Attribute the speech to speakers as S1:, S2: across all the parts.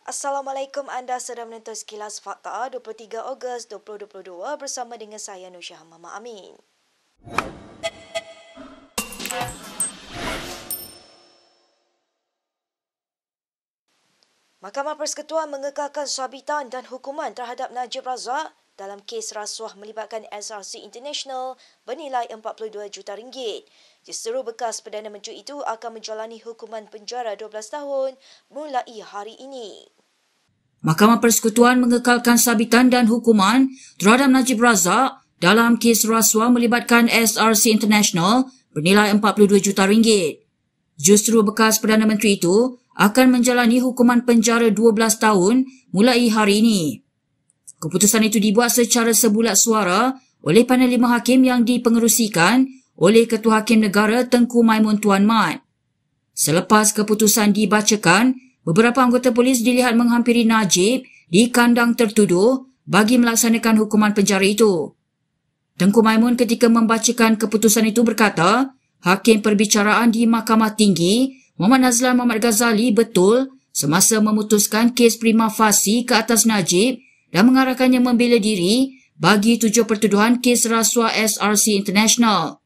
S1: Assalamualaikum, anda sedang menonton Sekilas Fakta 23 Ogos 2022 bersama dengan saya Nusya Mama Amin. Mahkamah Persekutuan mengekalkan sabitan dan hukuman terhadap Najib Razak dalam kes rasuah melibatkan SRC International bernilai RM42 juta. Justeru bekas Perdana Menteri itu akan menjalani hukuman penjara 12 tahun mulai hari ini.
S2: Mahkamah Persekutuan mengekalkan sabitan dan hukuman terhadap Najib Razak dalam kes rasuah melibatkan SRC International bernilai RM42 juta. Justeru bekas Perdana Menteri itu akan menjalani hukuman penjara 12 tahun mulai hari ini. Keputusan itu dibuat secara sebulat suara oleh panel 5 hakim yang dipengerusikan oleh Ketua Hakim Negara Tengku Maimun Tuan Mat. Selepas keputusan dibacakan, beberapa anggota polis dilihat menghampiri Najib di kandang tertuduh bagi melaksanakan hukuman penjara itu. Tengku Maimun ketika membacakan keputusan itu berkata, Hakim Perbicaraan di Mahkamah Tinggi Muhammad Nazlan Muhammad Ghazali betul semasa memutuskan kes prima facie ke atas Najib dan mengarahkannya membela diri bagi 7 pertuduhan kes rasuah SRC International.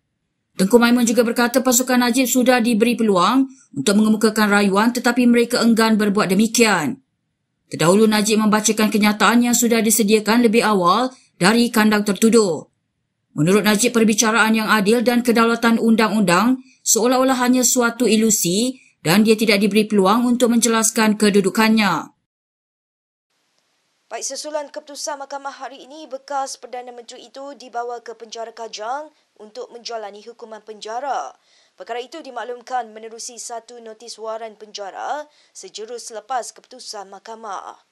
S2: Tengku Maimun juga berkata pasukan Najib sudah diberi peluang untuk mengemukakan rayuan tetapi mereka enggan berbuat demikian. Terdahulu Najib membacakan kenyataan yang sudah disediakan lebih awal dari kandang tertuduh. Menurut Najib, perbicaraan yang adil dan kedaulatan undang-undang seolah-olah hanya suatu ilusi dan dia tidak diberi peluang untuk menjelaskan kedudukannya.
S1: Baik, sesulan keputusan mahkamah hari ini, bekas Perdana Menteri itu dibawa ke penjara Kajang untuk menjalani hukuman penjara. Perkara itu dimaklumkan menerusi satu notis waran penjara sejurus selepas keputusan mahkamah.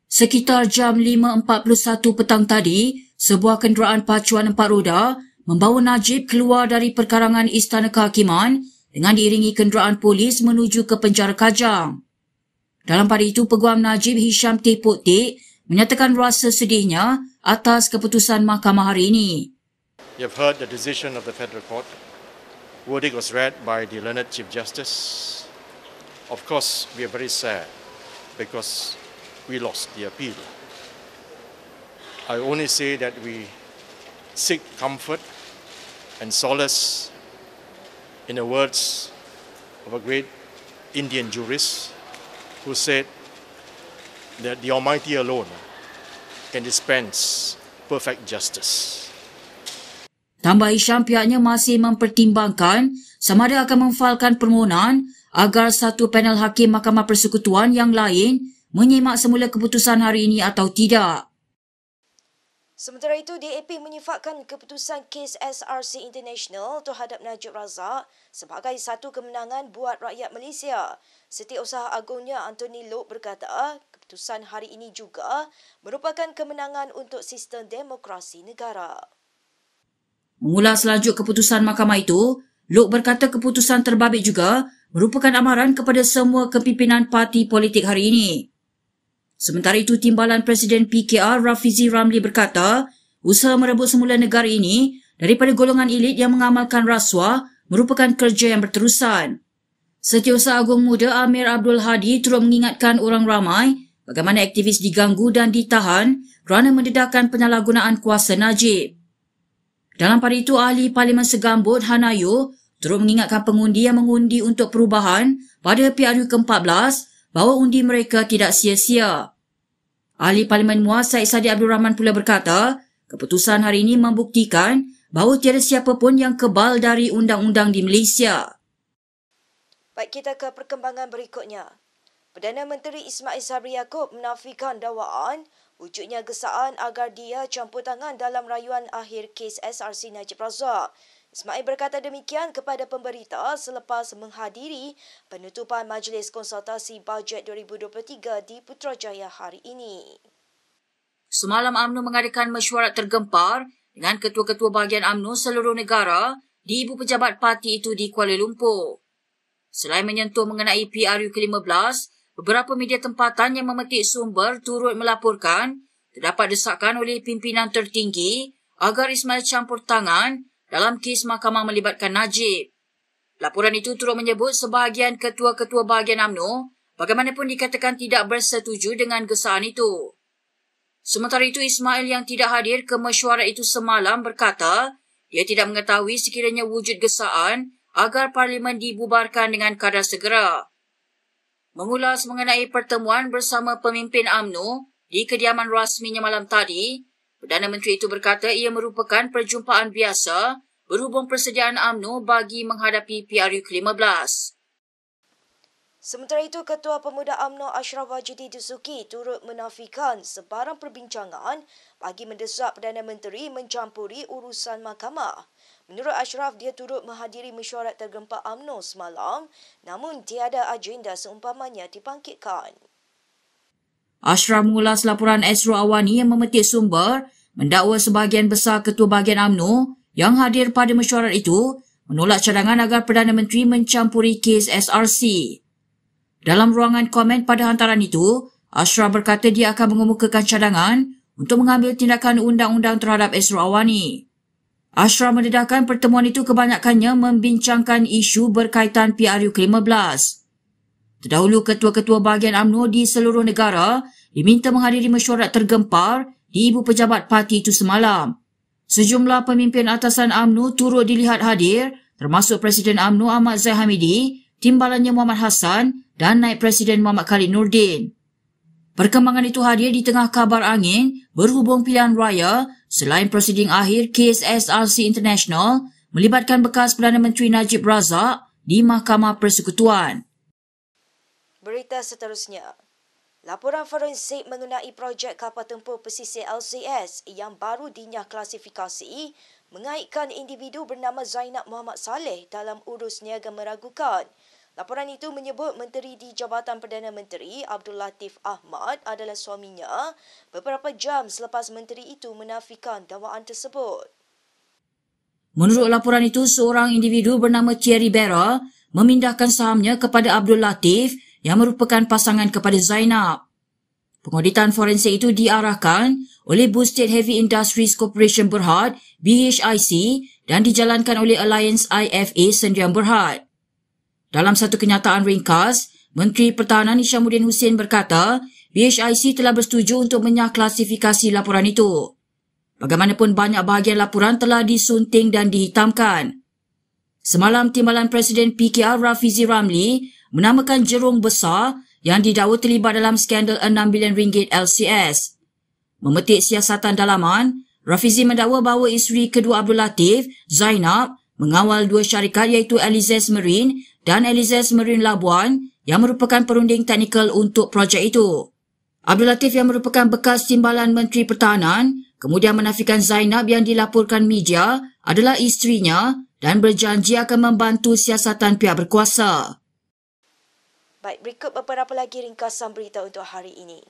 S2: Sekitar jam 5.41 petang tadi, sebuah kenderaan pacuan 4 roda membawa Najib keluar dari perkarangan Istana Kehakiman dengan diiringi kenderaan polis menuju ke penjara Kajang. Dalam pada itu, Peguam Najib Hisham T. Potik menyatakan rasa sedihnya atas keputusan mahkamah hari ini.
S3: You have heard the decision of the Federal Court. Verdict was read by the learned Chief Justice. Of course, we are very sad because we lost the appeal. I only say that we seek comfort and solace in the words of a great Indian jurist who said that the Almighty alone can dispense perfect justice.
S2: Tambah Hisham, pihaknya masih mempertimbangkan sama ada akan memfailkan permohonan agar satu panel hakim Mahkamah Persekutuan yang lain menyimak semula keputusan hari ini atau tidak.
S1: Sementara itu, DAP menyifatkan keputusan kes SRC International terhadap Najib Razak sebagai satu kemenangan buat rakyat Malaysia. Setiausaha Agungnya Anthony Loke berkata, keputusan hari ini juga merupakan kemenangan untuk sistem demokrasi negara.
S2: Mengulas lajuk keputusan mahkamah itu, Loke berkata keputusan terbabit juga merupakan amaran kepada semua kepimpinan parti politik hari ini. Sementara itu, Timbalan Presiden PKR Rafizi Ramli berkata, usaha merebut semula negara ini daripada golongan elit yang mengamalkan rasuah merupakan kerja yang berterusan. Setiausaha Agung Muda Amir Abdul Hadi turut mengingatkan orang ramai bagaimana aktivis diganggu dan ditahan kerana mendedahkan penyalahgunaan kuasa Najib. Dalam pada itu, Ahli Parlimen Segambut Hanayo turut mengingatkan pengundi yang mengundi untuk perubahan pada PRU ke-14 bahawa undi mereka tidak sia-sia. Ahli Parlimen Muar Syed Saddiq Abdul Rahman pula berkata, keputusan hari ini membuktikan bahawa tiada siapa pun yang kebal dari undang-undang di Malaysia.
S1: Baik, kita ke perkembangan berikutnya. Perdana Menteri Ismail Sabri Yaakob menafikan dakwaan wujudnya gesaan agar dia campur tangan dalam rayuan akhir kes SRC Najib Razak. Ismail berkata demikian kepada pemberita selepas menghadiri penutupan Majlis Konsultasi Bajet 2023 di Putrajaya hari ini.
S2: Semalam UMNO mengadakan mesyuarat tergempar dengan ketua-ketua bahagian UMNO seluruh negara di ibu pejabat parti itu di Kuala Lumpur. Selain menyentuh mengenai PRU ke-15, beberapa media tempatan yang memetik sumber turut melaporkan terdapat desakan oleh pimpinan tertinggi agar Ismail campur tangan dalam kes mahkamah melibatkan Najib. Laporan itu turut menyebut sebahagian ketua-ketua bahagian UMNO bagaimanapun dikatakan tidak bersetuju dengan gesaan itu. Sementara itu, Ismail yang tidak hadir ke mesyuarat itu semalam berkata dia tidak mengetahui sekiranya wujud gesaan agar Parlimen dibubarkan dengan kadar segera. Mengulas mengenai pertemuan bersama pemimpin UMNO di kediaman rasminya malam tadi, Perdana Menteri itu berkata ia merupakan perjumpaan biasa berhubung persediaan UMNO bagi menghadapi PRU ke-15.
S1: Sementara itu, Ketua Pemuda UMNO Ashraf Wajidi Dusuki turut menafikan sebarang perbincangan bagi mendesak Perdana Menteri mencampuri urusan mahkamah. Menurut Ashraf, dia turut menghadiri mesyuarat tergempar UMNO semalam, namun tiada agenda seumpamanya dibangkitkan.
S2: Ashraf mengulas laporan Esro Awani yang memetik sumber mendakwa sebahagian besar ketua bahagian UMNO yang hadir pada mesyuarat itu menolak cadangan agar Perdana Menteri mencampuri kes SRC. Dalam ruangan komen pada hantaran itu, Ashraf berkata dia akan mengemukakan cadangan untuk mengambil tindakan undang-undang terhadap Esro Awani. Ashraf mendedahkan pertemuan itu kebanyakannya membincangkan isu berkaitan PRU ke-15. Terdahulu, ketua-ketua bahagian UMNO di seluruh negara diminta menghadiri mesyuarat tergempar di ibu pejabat parti itu semalam. Sejumlah pemimpin atasan UMNO turut dilihat hadir, termasuk Presiden UMNO Ahmad Zahid Hamidi, Timbalannya Muhammad Hassan dan Naib Presiden Muhammad Khalid Nordin. Perkembangan itu hadir di tengah kabar angin berhubung pilihan raya selain prosiding akhir kes SRC International melibatkan bekas Perdana Menteri Najib Razak di Mahkamah Persekutuan.
S1: Berita seterusnya. Laporan forensik mengenai projek kapal tempur pesisir LCS yang baru dinyah klasifikasi mengaitkan individu bernama Zainab Muhammad Saleh dalam urus niaga meragukan. Laporan itu menyebut Menteri di Jabatan Perdana Menteri Abdul Latif Ahmad adalah suaminya beberapa jam selepas menteri itu menafikan dakwaan tersebut.
S2: Menurut laporan itu, seorang individu bernama Thierry Berra memindahkan sahamnya kepada Abdul Latif yang merupakan pasangan kepada Zainab. Pengauditan forensik itu diarahkan oleh Boosted Heavy Industries Corporation Berhad, BHIC, dan dijalankan oleh Alliance IFA Sdn Berhad. Dalam satu kenyataan ringkas, Menteri Pertahanan Hishamuddin Hussein berkata BHIC telah bersetuju untuk menyah klasifikasi laporan itu. Bagaimanapun, banyak bahagian laporan telah disunting dan dihitamkan. Semalam, Timbalan Presiden PKR Rafizi Ramli menamakan Jerung Besar yang didakwa terlibat dalam skandal RM6 bilion LCS. Memetik siasatan dalaman, Rafizi mendakwa bahawa isteri kedua Abdul Latif, Zainab, mengawal dua syarikat iaitu Alizes Marine dan Alizes Marine Labuan yang merupakan perunding teknikal untuk projek itu. Abdul Latif yang merupakan bekas Timbalan Menteri Pertahanan kemudian menafikan Zainab yang dilaporkan media adalah isterinya dan berjanji akan membantu siasatan pihak berkuasa.
S1: Baik, berikut beberapa lagi ringkasan berita untuk hari ini.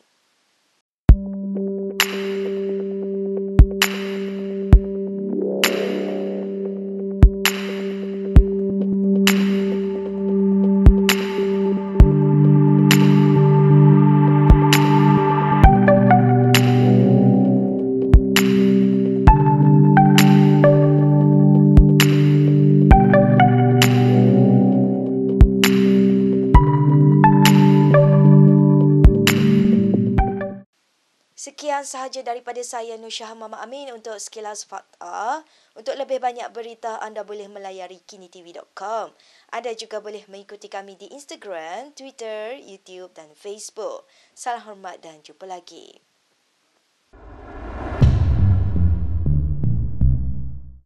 S1: Sekian sahaja daripada saya, Nur Syah Muhammad Amin, untuk Sekilas Fakta. Untuk lebih banyak berita, anda boleh melayari kinitv.com. Anda juga boleh mengikuti kami di Instagram, Twitter, YouTube dan Facebook. Salam hormat dan jumpa lagi.